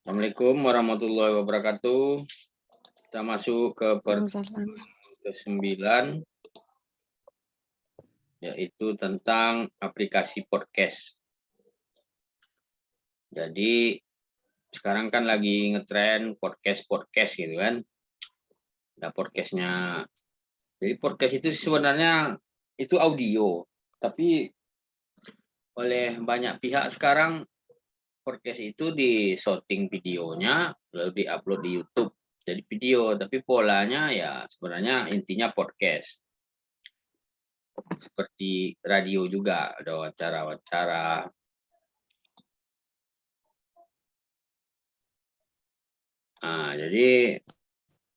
Assalamualaikum warahmatullahi wabarakatuh. Kita masuk ke pertemuan ke-9, yaitu tentang aplikasi podcast. Jadi sekarang kan lagi ngetren podcast gitu kan. Ada podcastnya. Jadi podcast itu sebenarnya itu audio, tapi oleh banyak pihak sekarang podcast itu di shooting videonya lalu diupload di YouTube. Jadi video, tapi polanya ya sebenarnya intinya podcast. Seperti radio juga, ada wawancara-wawancara. Nah, jadi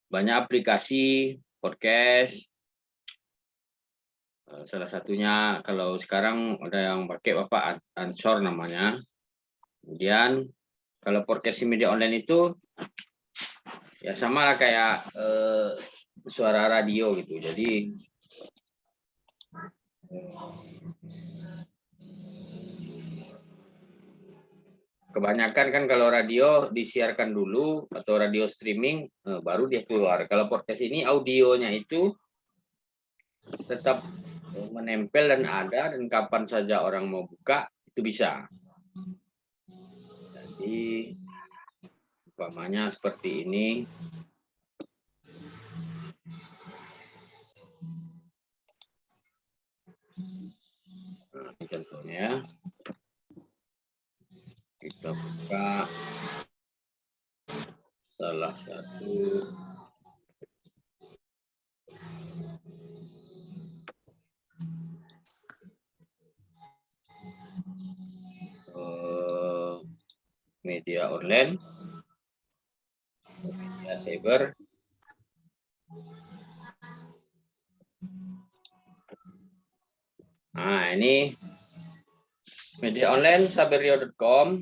banyak aplikasi podcast. Salah satunya kalau sekarang ada yang pakai Bapak Anchor namanya. Kemudian kalau podcast di media online itu ya sama lah kayak suara radio gitu. Jadi kebanyakan kan kalau radio disiarkan dulu atau radio streaming baru dia keluar. Kalau podcast ini audionya itu tetap menempel dan ada, dan kapan saja orang mau buka itu bisa. Jadi umpamanya seperti ini. Nah, ini contohnya. Kita buka salah satu media online, media cyber. Nah, ini media online saberio.com.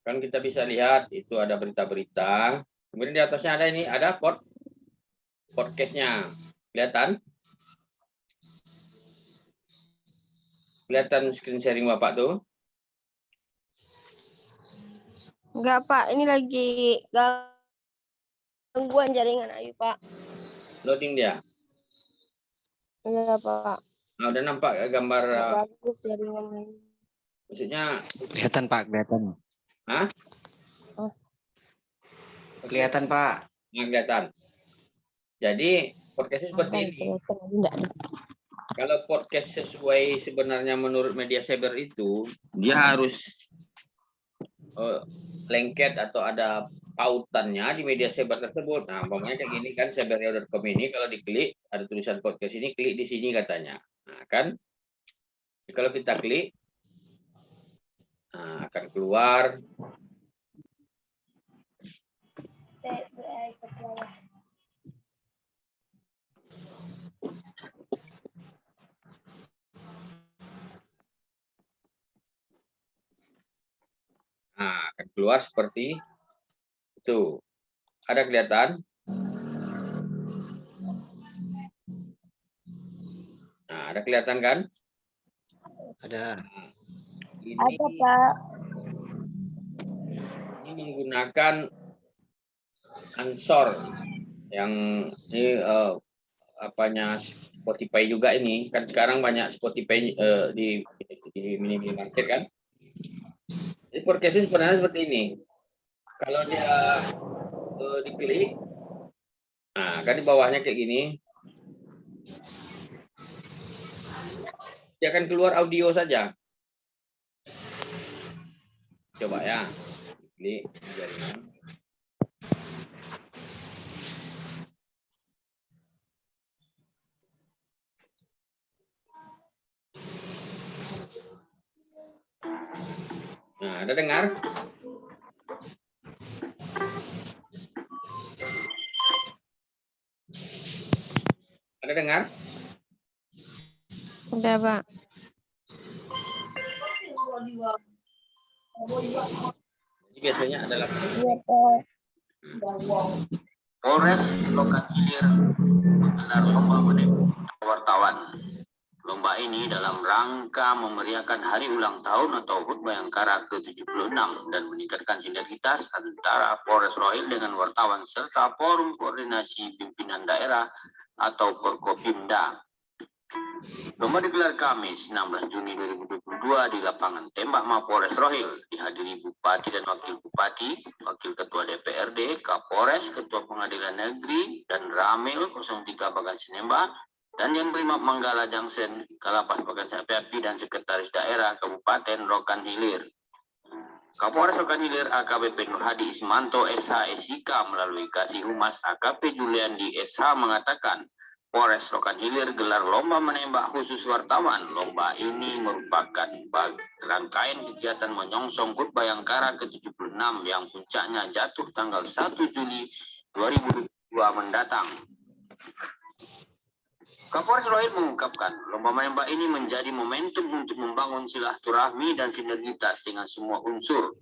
Kan kita bisa lihat itu ada berita-berita. Kemudian di atasnya ada ini, ada podcastnya. Kelihatan? Kelihatan screen sharing Bapak tuh? Enggak, Pak. Ini lagi gangguan jaringan Ayu, Pak. Loading dia? Iya, Pak. Nah, udah nampak gambar? Bagus jaringan. Maksudnya? Kelihatan, Pak. Kelihatan. Hah? Oh. Kelihatan, Pak. Nah, kelihatan. Jadi podcastnya seperti ini. Kalau podcast sesuai sebenarnya menurut media cyber itu, dia harus lengket atau ada pautannya di media cyber tersebut. Nah, umpamanya kayak gini kan, saberio.com ini kalau diklik ada tulisan podcast ini, klik di sini katanya. Nah, kan kalau kita klik akan keluar akan keluar seperti itu. Ada kelihatan? Nah, ada kelihatan kan? Ada. Ini, ada, Pak. Ini menggunakan Anchor yang ini apanya Spotify juga ini. Kan sekarang banyak Spotify di minimarket kan. Jadi podcastnya sebenarnya seperti ini. Kalau dia diklik, nah kan di bawahnya kayak gini, dia akan keluar audio saja. Coba ya, klik jaringan. Nah, ada dengar? Ada dengar? Ada, Pak. Jadi biasanya adalah Iya, Pak. Polres Lokan Hilir menggelar pembangunan wartawan Lomba ini dalam rangka memeriahkan hari ulang tahun atau HUT Bayangkara ke-76 dan meningkatkan sinergitas antara Polres Rohil dengan wartawan serta Forum Koordinasi Pimpinan Daerah atau Forkopimda. Lomba digelar Kamis 16 Juni 2022 di lapangan tembak Mapolres Rohil, dihadiri Bupati dan Wakil Bupati, Wakil Ketua DPRD, Kapolres, Ketua Pengadilan Negeri, dan Ramil 03 Bagan Sinemba, dan yang Primap Manggala Jangsen, Kalapas Bagan Sapiapi, dan Sekretaris Daerah Kabupaten Rokan Hilir. Kapolres Rokan Hilir AKBP Nurhadi Ismanto SH SIK melalui Kasih Humas AKP Juliandi SH mengatakan, Polres Rokan Hilir gelar lomba menembak khusus wartawan. Lomba ini merupakan rangkaian kegiatan menyongsong HUT Bayangkara ke-76 yang puncaknya jatuh tanggal 1 Juli 2022 mendatang. Kapolres Rohil mengungkapkan, lomba menembak ini menjadi momentum untuk membangun silaturahmi dan sinergitas dengan semua unsur.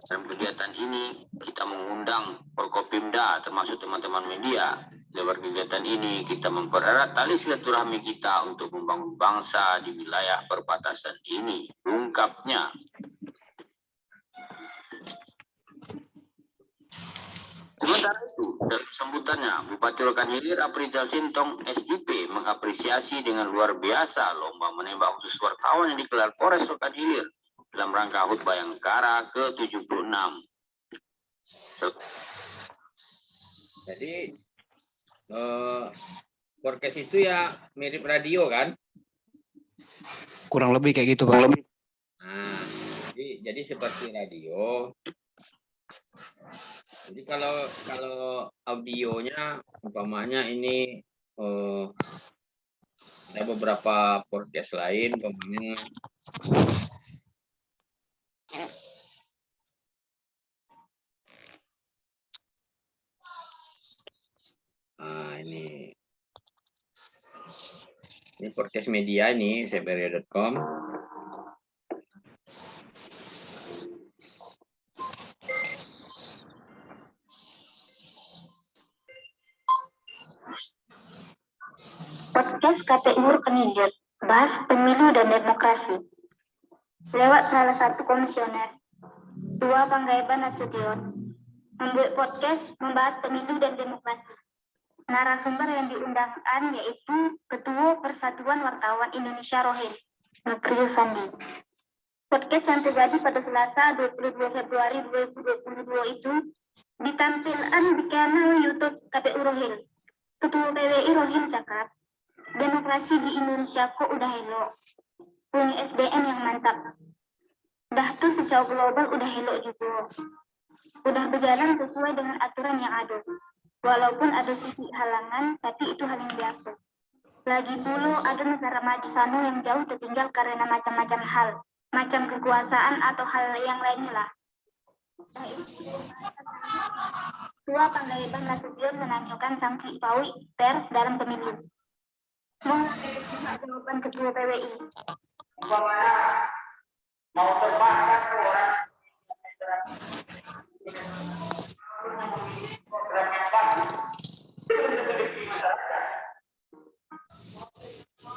Dalam kegiatan ini, kita mengundang Forkopimda termasuk teman-teman media. Lewat kegiatan ini, kita mempererat tali silaturahmi kita untuk membangun bangsa di wilayah perbatasan ini. Ungkapnya. Sementara itu, dalam sambutannya, Bupati Rokan Hilir Aprijal Sintong SIP mengapresiasi dengan luar biasa lomba menembak khusus wartawan yang digelar Polres Rokan Hilir dalam rangka HUT Bayangkara ke-76. Jadi, podcast itu ya mirip radio kan? Kurang lebih kayak gitu, Pak. Nah, jadi seperti radio. Jadi kalau audionya umpamanya ini ada beberapa podcast lain umpamanya ini podcast media ini seberia.com. Podcast KPU Rokan Hilir, bahas pemilu dan demokrasi. Lewat salah satu komisioner, Tua Panggaiban Nasution, membuat podcast membahas pemilu dan demokrasi. Narasumber yang diundangkan yaitu Ketua Persatuan Wartawan Indonesia Rohil, Nukriyo Sandi. Podcast yang terjadi pada Selasa 22 Februari 2022 itu ditampilkan di kanal YouTube KPU Rohil. Ketua PWI Rohil cakap, demokrasi di Indonesia kok udah elok, punya SDM yang mantap. Dah tuh secara global udah elok juga. Udah berjalan sesuai dengan aturan yang ada. Walaupun ada sedikit halangan, tapi itu hal yang biasa. Lagi pula ada negara maju sana yang jauh tertinggal karena macam-macam hal, macam kekuasaan atau hal yang lainnya lah. Tua Panggaiban Nasution menanyakan sanksi paui pers dalam pemilu. Jawaban Ketua PWI. Mau terbakar ke orang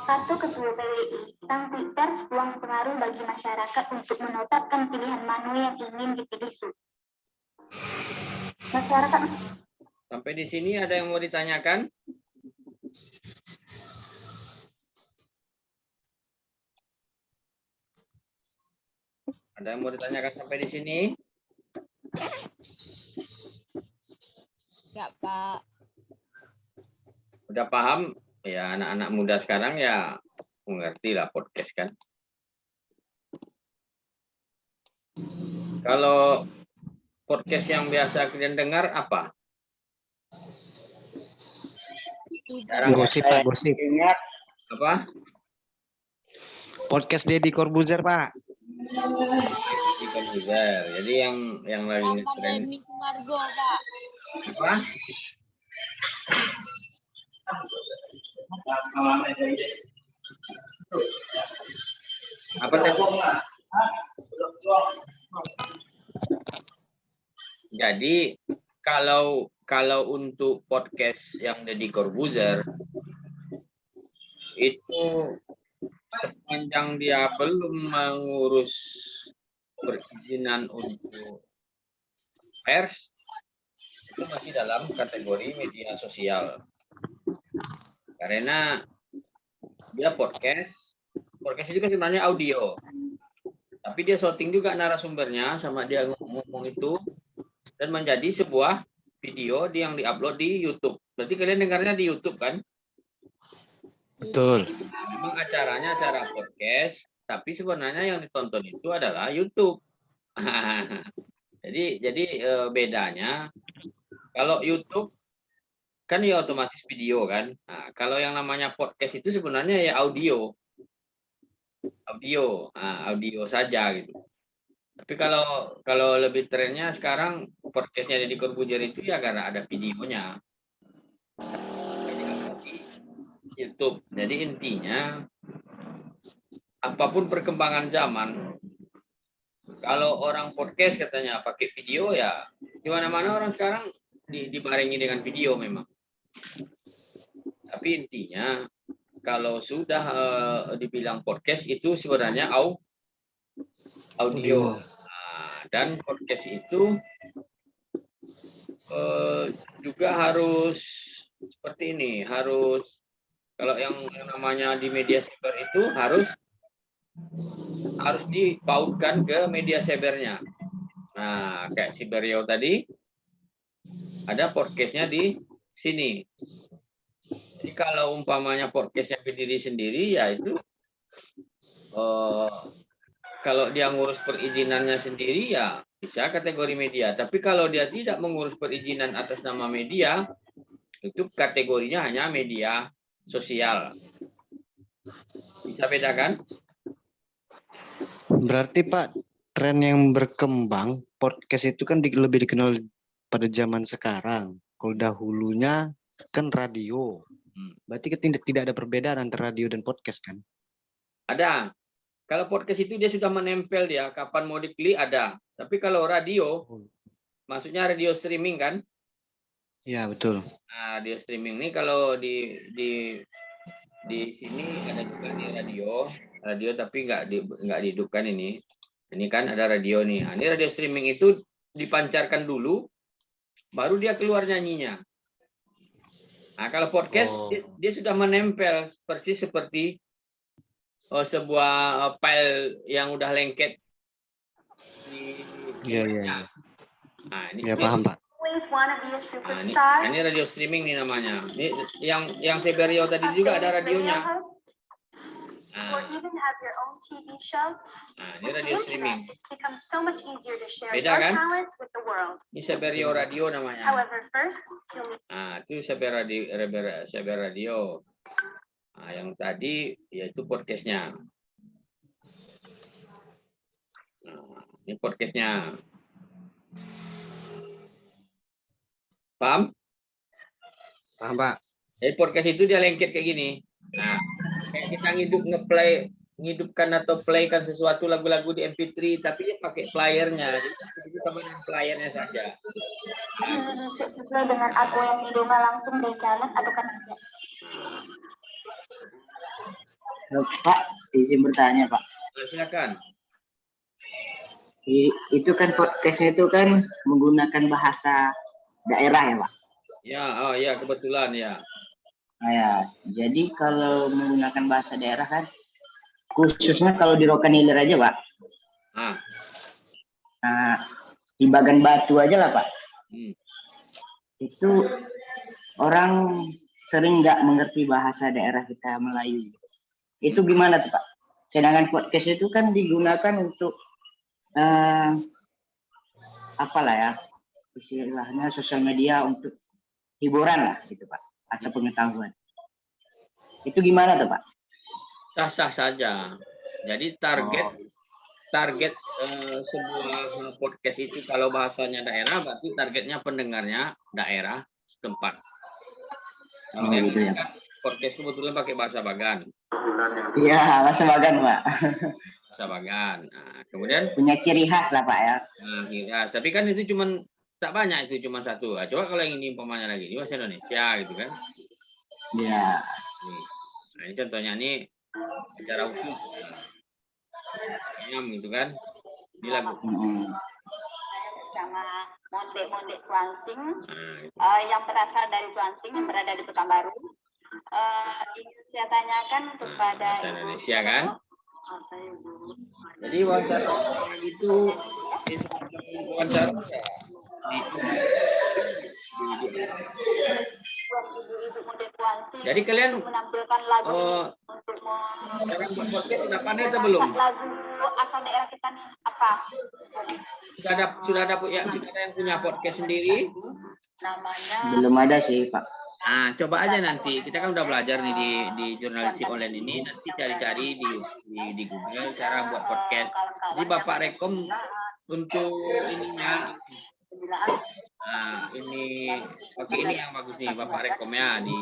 Satu Ketua PWI, sanksi pers uang pengaruh bagi masyarakat untuk menetapkan pilihan mana yang ingin dipilih. Masyarakat. Sampai di sini ada yang mau ditanyakan? Ada yang mau ditanyakan sampai di sini? Enggak, Pak. Udah paham? Ya anak-anak muda sekarang ya mengerti lah podcast kan. Kalau podcast yang biasa kalian dengar apa? Gosip, Pak, gosip. Apa? Podcast Deddy Corbuzier, Pak. Di komputer. Jadi yang lagi ngetren. Margo, Pak. Apa? Apa tadi? Jadi kalau untuk podcast yang Deddy Corbuzier itu sepanjang dia belum mengurus perizinan untuk pers, itu masih dalam kategori media sosial. Karena dia podcast itu kan sebenarnya audio. Tapi dia shooting juga narasumbernya sama dia ngomong itu dan menjadi sebuah video yang diupload di YouTube. Berarti kalian dengarnya di YouTube kan? Betul. Memang acaranya acara podcast, tapi sebenarnya yang ditonton itu adalah YouTube. jadi bedanya kalau YouTube kan ya otomatis video kan. Nah, kalau yang namanya podcast itu sebenarnya ya audio saja gitu. Tapi kalau lebih trennya sekarang podcastnya Deddy Corbuzier itu ya karena ada videonya. YouTube. Jadi intinya apapun perkembangan zaman, kalau orang podcast katanya pakai video ya di mana-mana orang sekarang dibarengi dengan video memang. Tapi intinya kalau sudah dibilang podcast itu sebenarnya audio. Nah, dan podcast itu juga harus seperti ini, harus kalau yang namanya di media cyber itu harus dipautkan ke media cybernya. Nah, kayak Siberio tadi ada podcastnya di sini. Jadi kalau umpamanya podcastnya berdiri sendiri, ya itu kalau dia ngurus perizinannya sendiri ya bisa kategori media. Tapi kalau dia tidak mengurus perizinan atas nama media, itu kategorinya hanya media sosial. Bisa bedakan? Berarti Pak, tren yang berkembang podcast itu kan lebih dikenal pada zaman sekarang. Kalau dahulunya kan radio. Berarti tidak ada perbedaan antara radio dan podcast kan? Ada. Kalau podcast itu dia sudah menempel dia, kapan mau diklik ada. Tapi kalau radio, maksudnya radio streaming kan? Ya betul. Nah, radio streaming ini kalau di sini ada juga di radio tapi nggak dihidupkan ini. Ini kan ada radio nih. Nah, ini radio streaming itu dipancarkan dulu, baru dia keluar nyanyinya. Nah, kalau podcast dia sudah menempel persis seperti sebuah file yang udah lengket di Iya. Nah, ini Ya paham Pak. Ini radio streaming nih namanya. Ini yang Siberio tadi juga ada radionya. Nah, ini radio streaming. Beda kan? Ini Siberio radio namanya. Nah, itu Siber radio. Nah, yang tadi yaitu podcastnya. Nah, ini podcastnya. Paham? Paham Pak. Jadi podcast itu dia lengket kayak gini. Nah, kayak kita ngidupkan atau playkan sesuatu lagu-lagu di MP3, tapi dia pakai playernya. Jadi itu sama dengan playernya saja. Sesuai dengan aku yang diunggah langsung dari channel atau kan tidak? Pak, izin bertanya Pak. Silakan. Itu kan podcastnya itu kan menggunakan bahasa daerah ya Pak? Ya, oh ya kebetulan ya. Nah, ya, jadi kalau menggunakan bahasa daerah kan, khususnya kalau di Rokan Hilir aja Pak. Nah, di Bagan Batu aja lah Pak. Itu orang sering nggak mengerti bahasa daerah kita Melayu. Itu gimana tuh Pak? Sedangkan podcast itu kan digunakan untuk apalah ya, istilahnya sosial media untuk hiburan lah gitu Pak, atau pengetahuan. Itu gimana tuh Pak? Sah-sah saja. Jadi target sebuah podcast itu kalau bahasanya daerah berarti targetnya pendengarnya daerah setempat. Gitu ya. Podcast kebetulan pakai bahasa Bagan. Iya, bahasa Bagan Pak. Bahasa Bagan. Nah, kemudian punya ciri khas lah Pak ya. Nah, ciri khas. Tapi kan itu cuman tak banyak, itu cuma satu. Nah, coba kalau yang ini umpamanya lagi, ini bahasa Indonesia gitu kan. Iya. Nah, ini contohnya nih acara khusus. Gitu kan. Ini lagu. Sama monde-monde Tuansing Nah, yang berasal dari Tuansing yang berada di Pekanbaru. Ingin saya tanyakan kepada bahasa Indonesia kan. Saya Bu. Jadi wawancara itu wawancara Ibu-ibu monde Tuansing jadi kalian menampilkan lagu untuk sekarang buat podcast sudah pandai atau belum? lagu asal daerah kita nih apa? Sudah ada yang punya podcast sendiri? Namanya Belum ada sih, Pak. Nah, coba aja nanti. Kita kan udah belajar nih di jurnalistik online ini. Nanti cari-cari di Google cara buat podcast. Jadi Bapak rekom untuk ininya. Nah, ini oke, ini yang bagus nih Bapak rekomnya di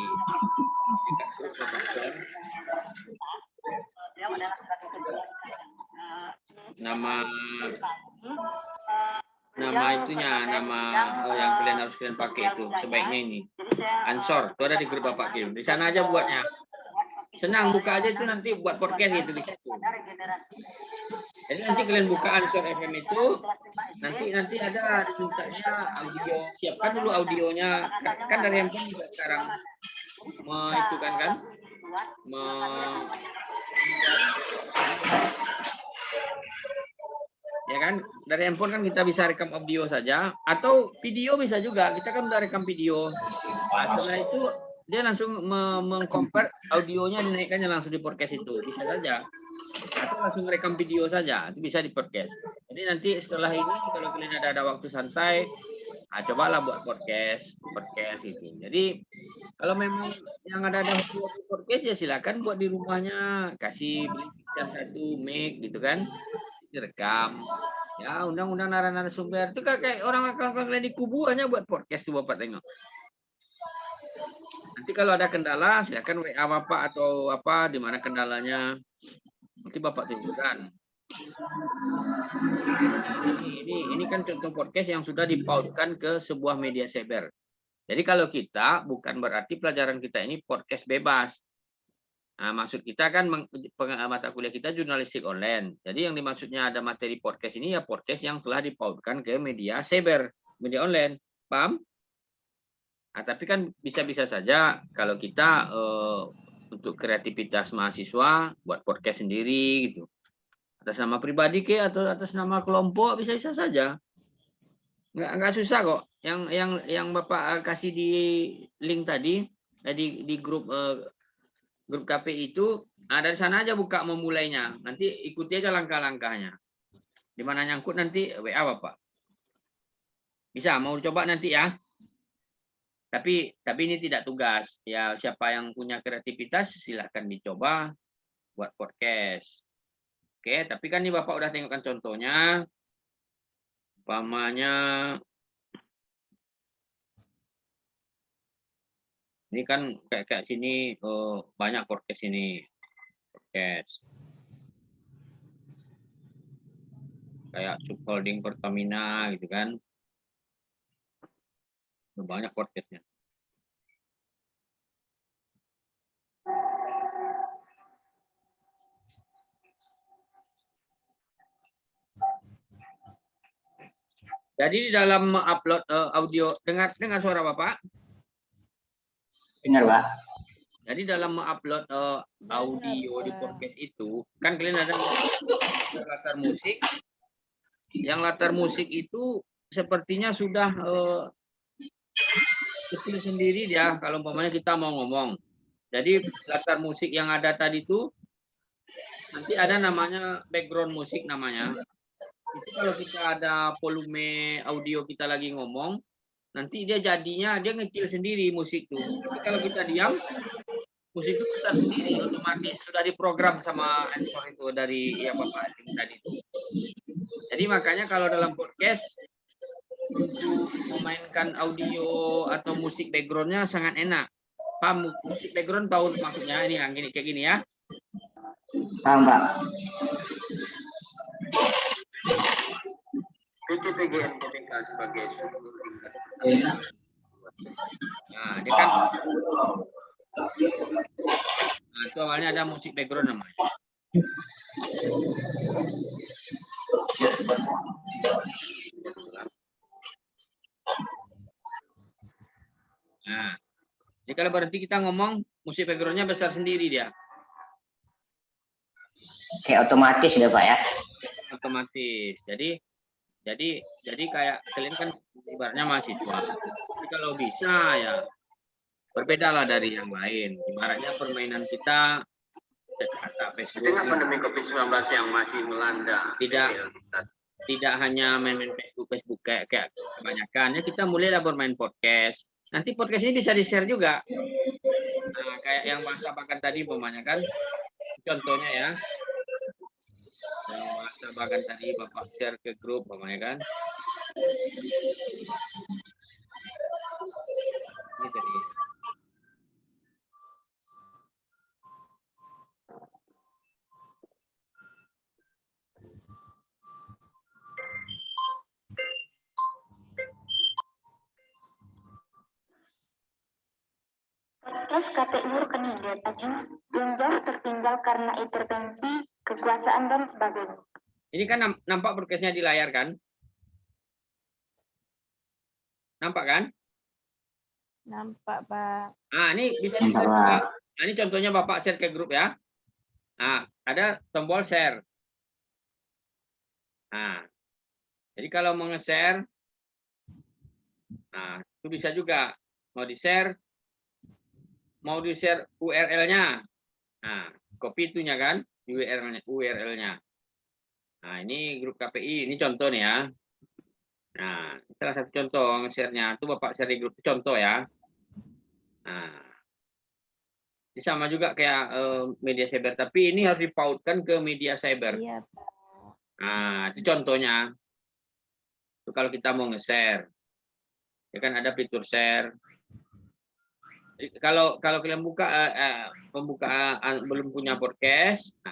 nama itunya, nama yang harus kalian pakai itu sebaiknya ini Ansor, itu ada di grup Bapak kirim. Di sana aja buatnya. Senang buka aja itu nanti buat podcast gitu di situ. Jadi nanti kalian buka Ansor FM itu, nanti ada mintanya audio, siapkan dulu audionya. Kan dari handphone juga sekarang itu kan ya kan, dari handphone kan kita bisa rekam audio saja atau video bisa juga. Kita kan udah rekam video. Nah, setelah itu dia langsung mengkonvert audionya, dinaikannya langsung di podcast itu, bisa saja. Atau langsung rekam video saja, itu bisa di podcast. Jadi nanti setelah ini kalau kalian ada waktu santai, cobalah buat podcast itu. Jadi kalau memang yang ada podcast ya silakan buat di rumahnya, kasih beli satu mic gitu kan, direkam. Ya, undang-undang narasumber itu kayak orang kalian di kubu hanya buat podcast tuh Bapak tengok. Nanti kalau ada kendala silakan WA Bapak atau apa di mana kendalanya. Nanti Bapak tunjukkan. Ini kan contoh podcast yang sudah dipautkan ke sebuah media cyber. Jadi kalau kita bukan berarti pelajaran kita ini podcast bebas. Nah, maksud kita kan mata kuliah kita jurnalistik online. Jadi yang dimaksudnya ada materi podcast ini ya podcast yang telah dipautkan ke media cyber, media online. Paham? Nah, tapi kan bisa-bisa saja kalau kita untuk kreativitas mahasiswa buat podcast sendiri gitu. Atas nama pribadi atau atas nama kelompok bisa-bisa saja. Nggak susah kok. Yang Bapak kasih di link tadi di grup KPI itu, dari sana aja buka memulainya. Nanti ikuti aja langkah-langkahnya. Di mana nyangkut nanti WA Bapak. Bisa mau coba nanti ya. Tapi ini tidak tugas. Ya siapa yang punya kreativitas silakan dicoba buat podcast. Oke, tapi kan ini Bapak udah tengokkan contohnya. Umpamanya ini kan kayak sini banyak podcast ini. Podcast. Kayak subholding Pertamina gitu kan. Banyak podcastnya. Jadi di dalam upload audio, dengar suara Bapak? Dengar, Pak. Jadi dalam upload audio di podcast itu, kan kalian ada latar musik. Yang latar musik itu sepertinya sudah kecil sendiri dia kalau umpamanya kita mau ngomong. Jadi latar musik yang ada tadi itu nanti ada namanya background musik namanya. Itu kalau kita ada volume audio kita lagi ngomong, nanti dia jadinya dia ngecil sendiri musik itu. Tapi kalau kita diam, musik itu besar sendiri otomatis sudah diprogram sama Anchor itu dari yang Bapak tadi itu. Jadi makanya kalau dalam podcast untuk memainkan audio atau musik backgroundnya sangat enak. Paham musik background tahu maksudnya ini yang gini kayak gini ya? Paham, Pak. PTPGN KPK sebagai sumber. Nah, dia kan Nah, itu awalnya ada musik background namanya. Nah, jadi kalau berarti kita ngomong musik backgroundnya besar sendiri dia. Kayak otomatis deh Pak ya. Otomatis. Jadi kayak kalian kan ibaratnya mahasiswa. Tapi kalau bisa ya berbedalah dari yang lain. Ibaratnya permainan kita kata Facebook. Dengan pandemi COVID-19 yang masih melanda. Tidak hanya main-main Facebook kayak kebanyakan. Ya kita mulailah bermain podcast. Nanti podcast ini bisa di-share juga. Nah, kayak yang bahasa bahkan tadi umpamanya kan. Contohnya ya. Yang bahasa bahkan tadi Bapak share ke grup umpamanya kan. Ini tadi. Podcast KPU Rekening Taju yang jauh tertinggal karena intervensi, kekuasaan, dan sebagainya. Ini kan nampak podcastnya di layar kan? Nampak kan? Nampak, Pak. Nah, ini bisa Nampak, di-share Pak. juga. Nah, ini contohnya Bapak share ke grup ya. Nah, ada tombol share. Nah, jadi kalau mau nge-share, nah, itu bisa juga. Mau di-share URL-nya. Nah, copy itunya kan, URL-nya. Nah, ini grup KPI, ini contoh nih ya. Nah, salah satu contoh nge-share-nya. Itu Bapak share di grup, contoh ya. Nah, ini sama juga kayak media cyber, tapi ini harus dipautkan ke media cyber. Iya, Pak. Nah, itu contohnya. Itu kalau kita mau nge-share. Ya kan ada fitur share. Kalau kalian buka pembukaan belum punya podcast,